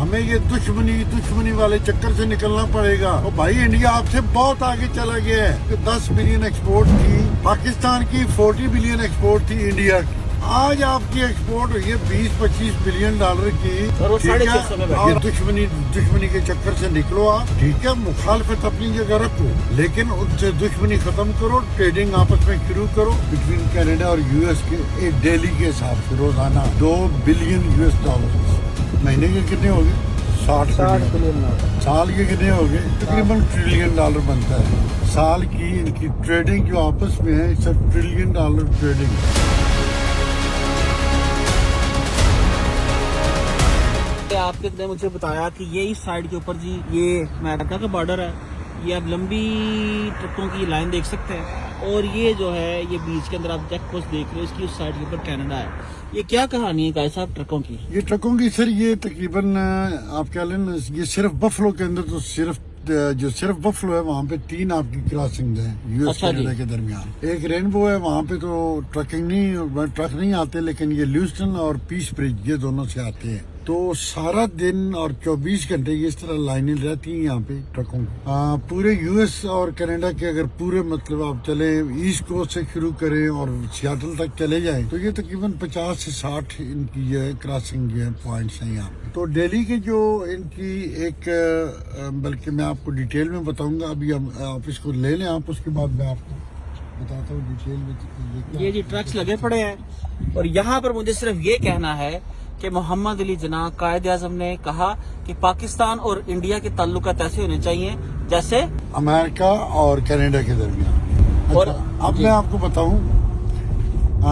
हमें ये दुश्मनी वाले चक्कर से निकलना पड़ेगा। और भाई इंडिया आपसे बहुत आगे चला गया है। 10 बिलियन एक्सपोर्ट थी पाकिस्तान की, 40 बिलियन एक्सपोर्ट थी इंडिया की। आज आपकी एक्सपोर्ट हुई है 20-25 बिलियन डॉलर की। और ठीक है, और दुश्मनी के चक्कर से निकलो आप। ठीक है, मुखालफत अपनी जगह रखो, लेकिन उससे दुश्मनी खत्म करो। ट्रेडिंग आपस में शुरू करो बिटवीन कनाडा और यूएस के। एक डेली के हिसाब से रोजाना 2 बिलियन यूएस डॉलर। महीने के कितने हो गए? 60 बिलियन। साल के कितने हो गए? तकरीबन ट्रिलियन डॉलर बनता है साल की इनकी ट्रेडिंग जो आपस में है। सब ट्रिलियन डॉलर ट्रेडिंग। आपने मुझे बताया कि ये इस साइड के ऊपर जी ये अमेरिका का बॉर्डर है। ये आप लंबी ट्रकों की लाइन देख सकते हैं। और ये जो है ये बीच के अंदर आप चेक पोस्ट देख रहे हो, इसकी उस साइड के ऊपर कनाडा है। ये क्या कहानी है गाइस साहब ट्रकों की? ये ट्रकों की सर, ये तकरीबन आप कह लें ये सिर्फ बफलो के अंदर तो सिर्फ बफलो है, वहाँ पे 3 आपकी क्रॉसिंग है यूएस कनाडा के दरमियान। एक रेनबो है, वहाँ पे तो ट्रक नहीं आते, लेकिन ये ल्यूस्टन और पीस ब्रिज ये दोनों से आते हैं। तो सारा दिन और 24 घंटे ये इस तरह लाइनें रहती हैं यहाँ पे ट्रकों की। पूरे यूएस और कनाडा के अगर पूरे मतलब आप चले ईस्ट कोस्ट से शुरू करें और सियाटल तक चले जाएं तो ये तकरीबन 50 से 60 इनकी ये क्रॉसिंग ये पॉइंट्स हैं यहाँ पे। तो दिल्ली की जो इनकी एक बल्कि मैं आपको डिटेल में बताऊंगा। अभी आप इसको ले लें आप, उसके बाद मैं आपको बताता हूँ डिटेल में। ये जी ट्रक्स लगे पड़े हैं और यहाँ पर मुझे सिर्फ ये कहना है कि मोहम्मद अली जिन्ना कायद आज़म ने कहा कि पाकिस्तान और इंडिया के ताल्लुकात ऐसे होने चाहिए जैसे अमेरिका और कनाडा के दरमियान। और अब मैं आपको बताऊं,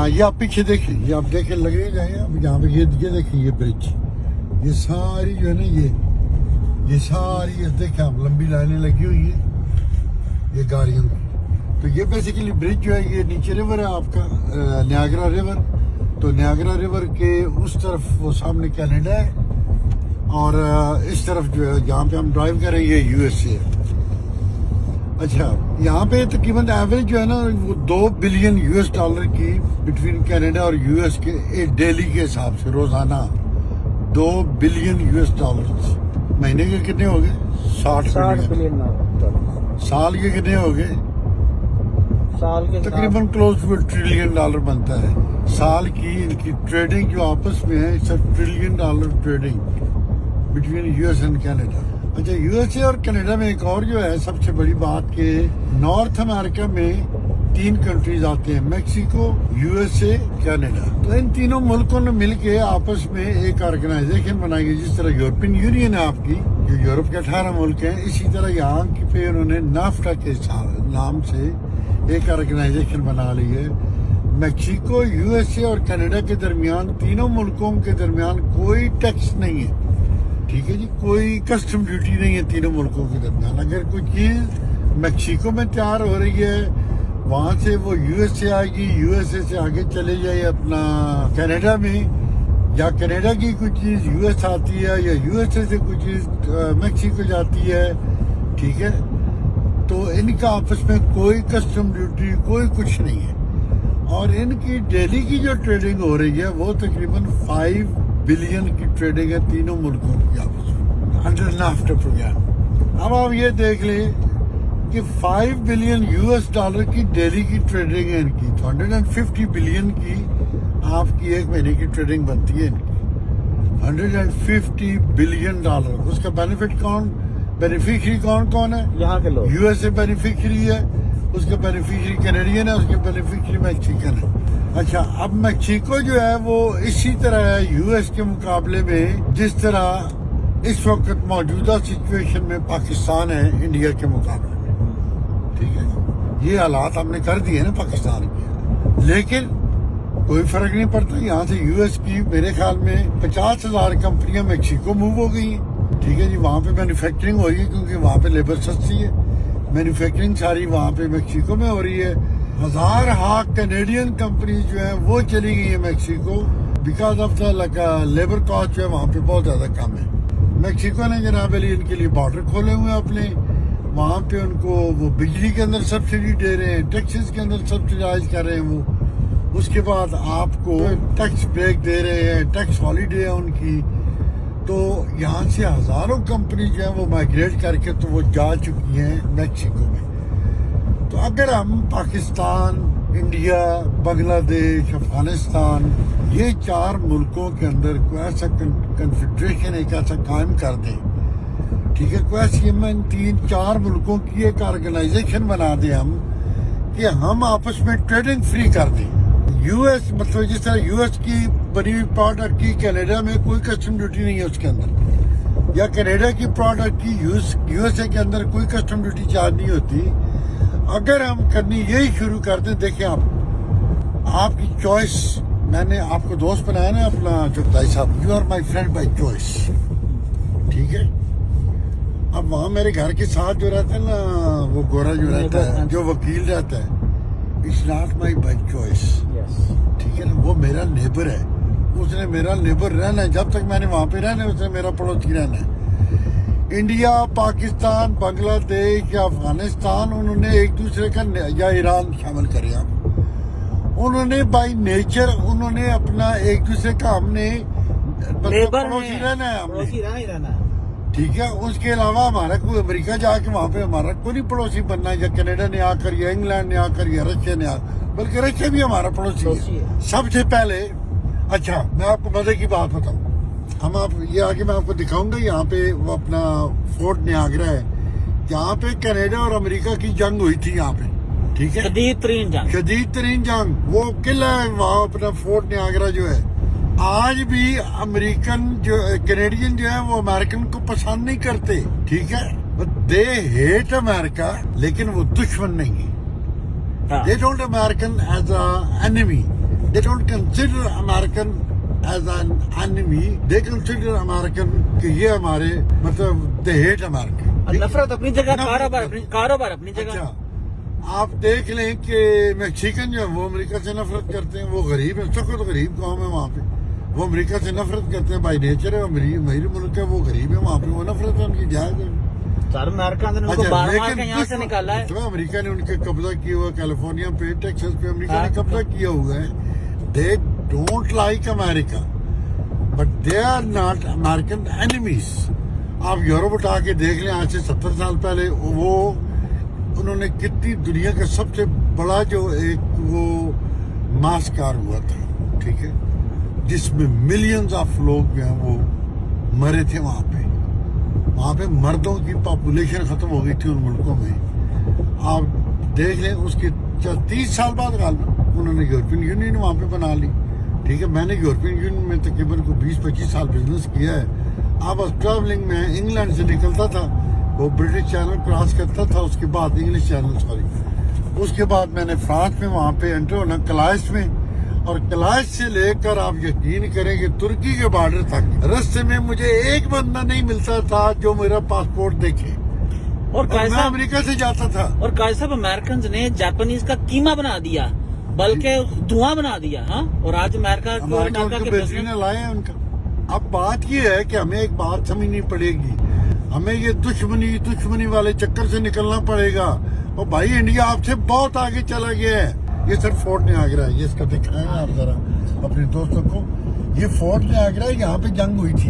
ये आप पीछे देखिए, ये आप देखे लगे जाए। अब यहाँ पे ये देखिए ये ब्रिज, ये सारी जो है ना ये सारी देखे आप लंबी लाइनें लगी हुई है ये गाड़ियों की। तो ये बेसिकली ब्रिज जो है ये नीचे रिवर है आपका नियाग्रा रिवर। तो नियाग्रा रिवर के उस तरफ वो सामने कनाडा है और इस तरफ जो है जहाँ पे हम ड्राइव कर रहे हैं ये यूएसए है। अच्छा, यहाँ पे तकरीबन एवरेज जो है ना वो 2 बिलियन यूएस डॉलर की बिटवीन कनाडा और यूएस के एक डेली के हिसाब से रोजाना 2 बिलियन यूएस डॉलर। महीने के कितने हो गए? 60 बिलियन। साल के कितने हो गए? साल के तकरीबन क्लोज टू ट्रिलियन डॉलर बनता है साल की इनकी ट्रेडिंग जो आपस में है। सब trillion dollar trading between US and Canada. अच्छा, यूएसए और कनाडा में एक और जो है सबसे बड़ी बात कि नॉर्थ अमेरिका में 3 कंट्रीज आते हैं, मैक्सिको, यूएसए, कनाडा। तो इन तीनों मुल्कों ने मिलके आपस में एक ऑर्गेनाइजेशन बनाई है। जिस तरह यूरोपियन यूनियन है आपकी, जो यूरोप के 18 मुल्क हैं, इसी तरह यहाँ की पे उन्होंने नाफ्टा के नाम से एक ऑर्गेनाइजेशन बना ली है। मैक्सिको, यूएसए और कनाडा के दरमियान, तीनों मुल्कों के दरमियान कोई टैक्स नहीं है। ठीक है जी, कोई कस्टम ड्यूटी नहीं है तीनों मुल्कों के दरमियान। अगर कोई चीज मैक्सिको में तैयार हो रही है वहां से वो यूएसए आएगी, यूएसए से आगे चले जाए अपना कनाडा में, या कनाडा की कोई चीज यूएस आती है या यूएसए से कोई चीज मैक्सिको जाती है। ठीक है, तो इनका आपस में कोई कस्टम ड्यूटी कोई कुछ नहीं है। और इनकी डेली की जो ट्रेडिंग हो रही है वो तकरीबन 5 बिलियन की ट्रेडिंग है तीनों मुल्कों की आपस में अंडर नाफ्टा प्रोग्राम। अब आप ये देख लें कि 5 बिलियन यूएस डॉलर की डेली की ट्रेडिंग है इनकी। तो 150 बिलियन की आपकी एक महीने की ट्रेडिंग बनती है इनकी। 150 बिलियन डॉलर। उसका बेनिफिशियरी कौन है? यहाँ के लोग। यूएसए बेनिफिशियरी है, उसका बेनिफिशियरी कैनेडियन है, उसके बेनिफिशियरी मैक्सिकन है। अच्छा, अब मैक्सिको जो है वो इसी तरह है यूएस के मुकाबले में जिस तरह इस वक्त मौजूदा सिचुएशन में पाकिस्तान है इंडिया के मुकाबले में। ठीक है, ये हालात हमने कर दिए ना पाकिस्तान के, लेकिन कोई फर्क नहीं पड़ता। यहाँ से यूएस की मेरे ख्याल में 50,000 कंपनियां मैक्सिको मूव हो गई हैं। ठीक है जी, वहाँ पे मैन्युफैक्चरिंग हो रही है क्योंकि वहाँ पे लेबर सस्ती है। मैन्युफैक्चरिंग सारी वहाँ पे मैक्सिको में हो रही है। 1000 कैनेडियन कंपनी जो है वो चली गई है Mexico because of the labour cost जो है वहाँ पे बहुत ज्यादा कम है। मैक्सिको ने जनाब अली इनके लिए बॉर्डर खोले हुए अपने, वहाँ पे उनको वो बिजली के अंदर सब्सिडी दे रहे हैं, टैक्सेस के अंदर सब्सिडाइज कर रहे हैं वो। उसके बाद आपको टैक्स ब्रेक दे रहे हैं, टैक्स हॉलीडे है उनकी। तो यहाँ से हजारों कंपनी जो है वो माइग्रेट करके तो वो जा चुकी हैं मैक्सिको में। तो अगर हम पाकिस्तान, इंडिया, बांग्लादेश, अफगानिस्तान, ये 4 मुल्कों के अंदर कोई ऐसा कन्फेडरेशन एक ऐसा कायम कर दें, ठीक है, कोई ऐसी हम 3-4 मुल्कों की एक ऑर्गेनाइजेशन बना दें हम, कि हम आपस में ट्रेडिंग फ्री कर दें। यूएस मतलब जिस तरह यूएस की बनी हुई प्रोडक्ट की कनाडा में कोई कस्टम ड्यूटी नहीं है उसके अंदर, या कनाडा की प्रोडक्ट की यूएसए के अंदर कोई कस्टम ड्यूटी चार्ज नहीं होती। अगर हम करनी यही शुरू कर दें, देखिए आपकी चॉइस, मैंने आपको दोस्त बनाया ना अपना चुगताई साहब, you are my friend by choice, ठीक है। अब वहाँ मेरे घर के साथ जो रहता है ना, वो गोरा जो रहता है, जो वकील रहता है, it's not my by choice, ठीक है ना, वो मेरा नेबर है, उसने मेरा नेबर रहना है, जब तक मैंने वहाँ पे रहना है उसने मेरा पड़ोसी रहना है। इंडिया, पाकिस्तान, बांग्लादेश या अफगानिस्तान, उन्होंने एक दूसरे का, या ईरान शामिल करे आप, उन्होंने बाई नेचर उन्होंने अपना एक दूसरे का, हमने पड़ोसी रहना है, हमने, ठीक है। उसके अलावा हमारा कोई अमेरिका जाके वहाँ पे हमारा कोई नहीं पड़ोसी बनना है, या कनाडा ने आकर, या इंग्लैंड ने आकर, या रशिया ने आकर, बल्कि रशिया भी हमारा पड़ोसी है सबसे पहले। अच्छा, मैं आपको मजे की बात बताऊं, हम आप ये आगे मैं आपको दिखाऊंगा, यहाँ पे वो अपना फोर्ट नियाग्रा है, यहाँ पे कनाडा और अमेरिका की जंग हुई थी यहाँ पे, ठीक है, शदीद तरीन जंग, वो किला है वहाँ अपना फोर्ट नियाग्रा जो है। आज भी अमेरिकन जो कैनेडियन जो है वो अमेरिकन को पसंद नहीं करते, ठीक है, दे हेट अमेरिका, लेकिन वो दुश्मन नहीं है। They don't American as a enemy, they don't consider American as an enemy, they consider American कि ये हमारे, मतलब दे हेट अमेरिका। नफरत अपनी जगह, कारोबार अपनी जगह। अच्छा, आप देख लें कि मैक्सिकन जो है वो अमेरिका से नफरत करते हैं, वो गरीब है, सख्त गरीब कौम है वहाँ पे, वो अमेरिका से नफरत करते हैं, बाई नेचर है, मेरी मुल्क है, वो गरीब है, वहाँ पे वो नफरत है उनकी जायज है। लेकिन निकाला है, तो अमेरिका ने उनके कब्जा किया हुआ कैलिफोर्निया पे, टेक्सास पे अमेरिका ने कब्जा किया हुआ है। They don't like America, but they are not American enemies. आप यूरोप उठा के देख लें, आज से 70 साल पहले वो उन्होंने कितनी दुनिया का सबसे बड़ा जो एक वो मास्कार हुआ था, ठीक है, जिसमें मिलियंस ऑफ लोग जो हैं वो मरे थे वहाँ पे मर्दों की पॉपुलेशन खत्म हो गई थी उन मुल्कों में। आप देख लें, उसके 30 साल बाद उन्होंने यूरोपियन यूनियन वहाँ पे बना ली, ठीक है। मैंने यूरोपियन यूनियन में तकरीबन को 20-25 साल बिजनेस किया है। अब ट्रैवलिंग में इंग्लैंड से निकलता था, वो ब्रिटिश चैनल क्रॉस करता था, उसके बाद इंग्लिश चैनल, सॉरी, उसके बाद मैंने फ्रांस में वहाँ पे एंटर होना, कलाइस में, और कलाइस से लेकर आप यकीन करें कि तुर्की के बॉर्डर तक रास्ते में मुझे एक बंदा नहीं मिलता था जो मेरा पासपोर्ट देखे, और मैं अमेरिका से जाता था। और कैसा अमेरिकन ने जापानीज का कीमा बना दिया, बल्कि धुआं बना दिया, हाँ। और आज अमेरिका बेहतरीन लाए हैं उनका। अब बात ये है कि हमें एक बात समझनी पड़ेगी, हमें ये दुश्मनी वाले चक्कर से निकलना पड़ेगा। और भाई इंडिया आपसे बहुत आगे चला गया है। ये सर फोर्ट नियाग्रा है, ये इसका दिखाएं आप जरा अपने दोस्तों को। ये फोर्ट नियाग्रा है, यहाँ पे जंग हुई थी।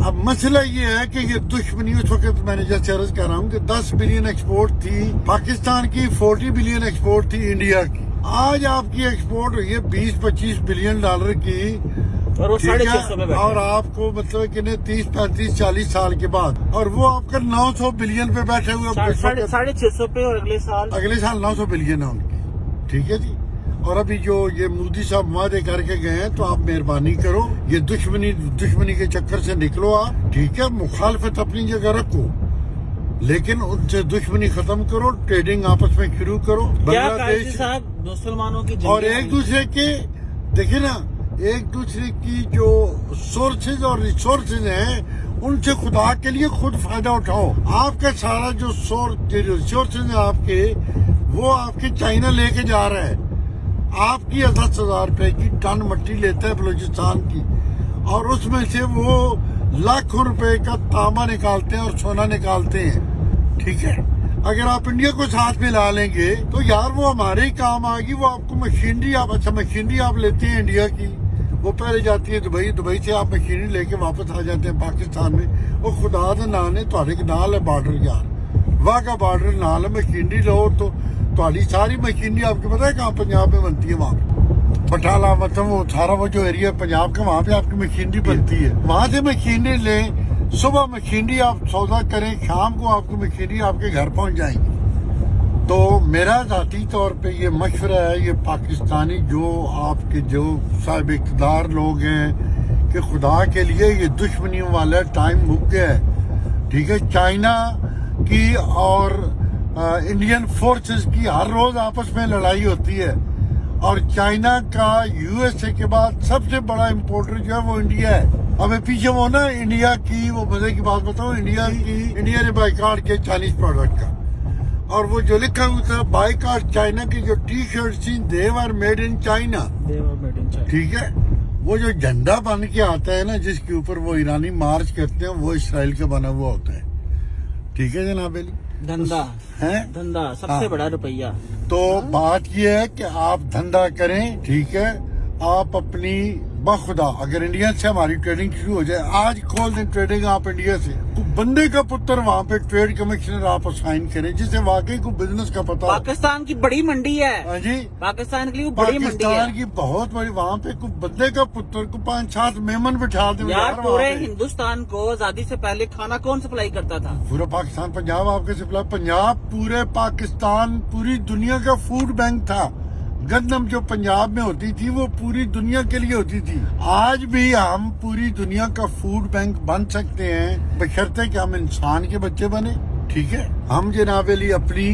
अब मसला ये है कि ये दुश्मनी उस वक्त, मैंने जैसे अर्ज कर रहा हूँ कि 10 बिलियन एक्सपोर्ट थी पाकिस्तान की, 40 बिलियन एक्सपोर्ट थी इंडिया की। आज आपकी एक्सपोर्ट हुई है 20-25 बिलियन डॉलर की, और वो 650 में और आपको मतलब कि 30, 35, 40 साल के बाद, और वो आपका 900 बिलियन पे बैठे हुए, 650 पे, और अगले साल 900 बिलियन है उनकी, ठीक है जी। और अभी जो ये मोदी साहब वादे करके गए हैं, तो आप मेहरबानी करो, ये दुश्मनी के चक्कर से निकलो आप, ठीक है। मुखालफत अपनी जगह रखो, लेकिन उनसे दुश्मनी खत्म करो, ट्रेडिंग आपस में शुरू करो। बांग्लादेश साहब मुसलमानों की, और एक दूसरे के, देखिए ना, एक दूसरे की जो सोर्सेज और रिसोर्सेज हैं, उनसे खुदा के लिए खुद फायदा उठाओ। आपका सारा जो रिसोर्सेज है आपके, वो आपके चाइना लेके जा रहा है। आपकी 10,000 रुपए की टन मिट्टी लेता है बलूचिस्तान की, और उसमें से वो लाखों रुपए का तांबा निकालते हैं और सोना निकालते हैं, ठीक है। अगर आप इंडिया को साथ में ला लेंगे तो यार वो हमारे ही काम आएगी। वो आपको मशीनरी, आप अच्छा मशीनरी आप लेते हैं इंडिया की, वो पहले जाती है दुबई, दुबई से आप मशीनरी लेके वापस आ जाते हैं पाकिस्तान में। वो खुदा दे नाल ने तुहाडे नाल है बॉर्डर यार, वाघा बॉर्डर नाल है। मशीनरी लो तो तुहाडी सारी मशीनरी आपको पता है कहाँ पंजाब में बनती है, वहाँ बटाला, मतलब वो सारा वो जो एरिया पंजाब का, वहाँ पे आपकी मशीनरी बनती है। वहाँ से मशीनरी लें, सुबह मशीनरी आप सौदा करें, शाम को आपकी मशीनरी आपके घर पहुँच जाएंगी। तो मेरा ज़ाती तौर पे ये मशवरा है, ये पाकिस्तानी जो आपके जो साहिब इक़्तिदार लोग हैं, कि खुदा के लिए ये दुश्मनियों वाला टाइम मुक गया है। ठीक है, चाइना की और इंडियन फोर्सेस की हर रोज आपस में लड़ाई होती है, और चाइना का यूएसए के बाद सबसे बड़ा इम्पोर्टर जो है वो इंडिया है। हमें पीछे वो ना इंडिया की, वो मजे की बात बताओ, इंडिया ने बाइकाट किया चाइनीज प्रोडक्ट का, और वो जो लिखा हुआ था बाइकाट चाइना की जो टी शर्ट थी, दे वर मेड इन चाइना। ठीक है, वो जो झंडा बन के आता है ना, जिसके ऊपर वो ईरानी मार्च करते हैं, वो इसराइल का बना हुआ होता है। ठीक है जनाब अली, धंधा है, धंधा सबसे हाँ। बड़ा रुपया। तो बात ये है कि आप धंधा करें, ठीक है, आप अपनी बखुदा अगर इंडिया से हमारी ट्रेडिंग शुरू हो जाए, आज खोल दें ट्रेडिंग आप इंडिया से, तो बंदे का पुत्र वहाँ पे ट्रेड कमिश्नर आप असाइन करें, जिसे वाकई को बिजनेस का पता हो। पाकिस्तान की बड़ी मंडी है। हाँ जी, पाकिस्तान के लिए वो बड़ी मंडी पाकिस्तान है की बहुत बड़ी, वहाँ पे कोई बंदे का पुत्र को 5-7 मेमन बिठा दे यार। वहाँ पूरे पे। हिंदुस्तान को आजादी से पहले खाना कौन सप्लाई करता था? पूरा पाकिस्तान, पंजाब आपके सप्लाई, पंजाब पूरे पाकिस्तान, पूरी दुनिया का फूड बैंक था। गंदम जो पंजाब में होती थी वो पूरी दुनिया के लिए होती थी। आज भी हम पूरी दुनिया का फूड बैंक बन सकते हैं, बशर्ते कि हम इंसान के बच्चे बने। ठीक है, हम जनाब अली अपनी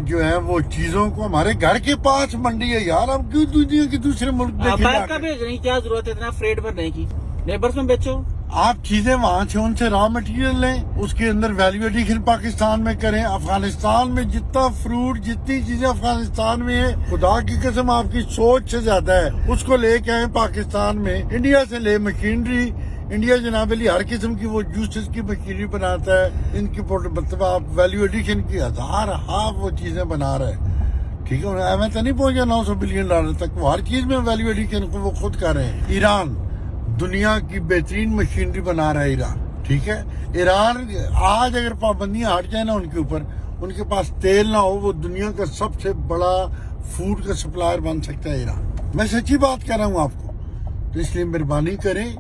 जो है वो चीजों को, हमारे घर के पास मंडी है यार, हम क्यों दुनिया के दूसरे मुल्क बैंक का भेजने की क्या जरूरत है इतना फ्रेट भरने की? नेबर्स में बेचो आप चीजें, वहाँ से उनसे रॉ मटेरियल लें, उसके अंदर वैल्यू एडिशन पाकिस्तान में करें। अफगानिस्तान में जितना फ्रूट, जितनी चीजें अफगानिस्तान में है, खुदा की कसम आपकी सोच से ज्यादा है, उसको लेके आए पाकिस्तान में। इंडिया से ले मशीनरी, इंडिया जनाब अली हर किस्म की वो जूसेस की मशीनरी बनाता है, इनकी मतलब आप वैल्यू एडिशन की हजार वो चीजें बना रहे हैं। ठीक है, मैं तो नहीं पहुंचा $900 बिलियन तक, वो हर चीज में वैल्यू एडिशन को वो खुद कर रहे हैं। ईरान दुनिया की बेहतरीन मशीनरी बना रहा है ईरान। ठीक है, ईरान आज अगर पाबंदियां हट जाए ना उनके ऊपर, उनके पास तेल ना हो, वो दुनिया का सबसे बड़ा फूड का सप्लायर बन सकता है ईरान। मैं सच्ची बात कर रहा हूँ आपको, तो इसलिए मेहरबानी करें,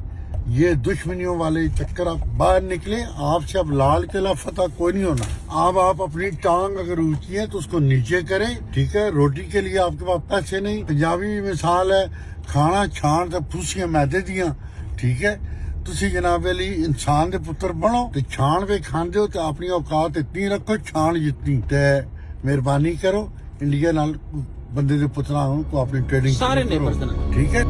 ये दुश्मनियों वाले चक्कर आप बाहर निकले। आपसे अब लाल किला फतह कोई नहीं होना। अब आप अपनी टांग अगर ऊंची है तो उसको नीचे करें। ठीक है, रोटी के लिए आपके पास पैसे नहीं, पंजाबी मिसाल है, खाना छाण ते फूसियां मैदे दियां। ठीक है, तुसी जनाब अली इंसान दे पुत्र बनो ते छाण वे खांदे हो, ते अपनी औकात इतनी रखो, छाण जितनी। ते मेहरबानी करो, इंडिया नाल बंदे दे पुत्रां को अपनी ट्रेडिंग सारे नेबर्स। ठीक है।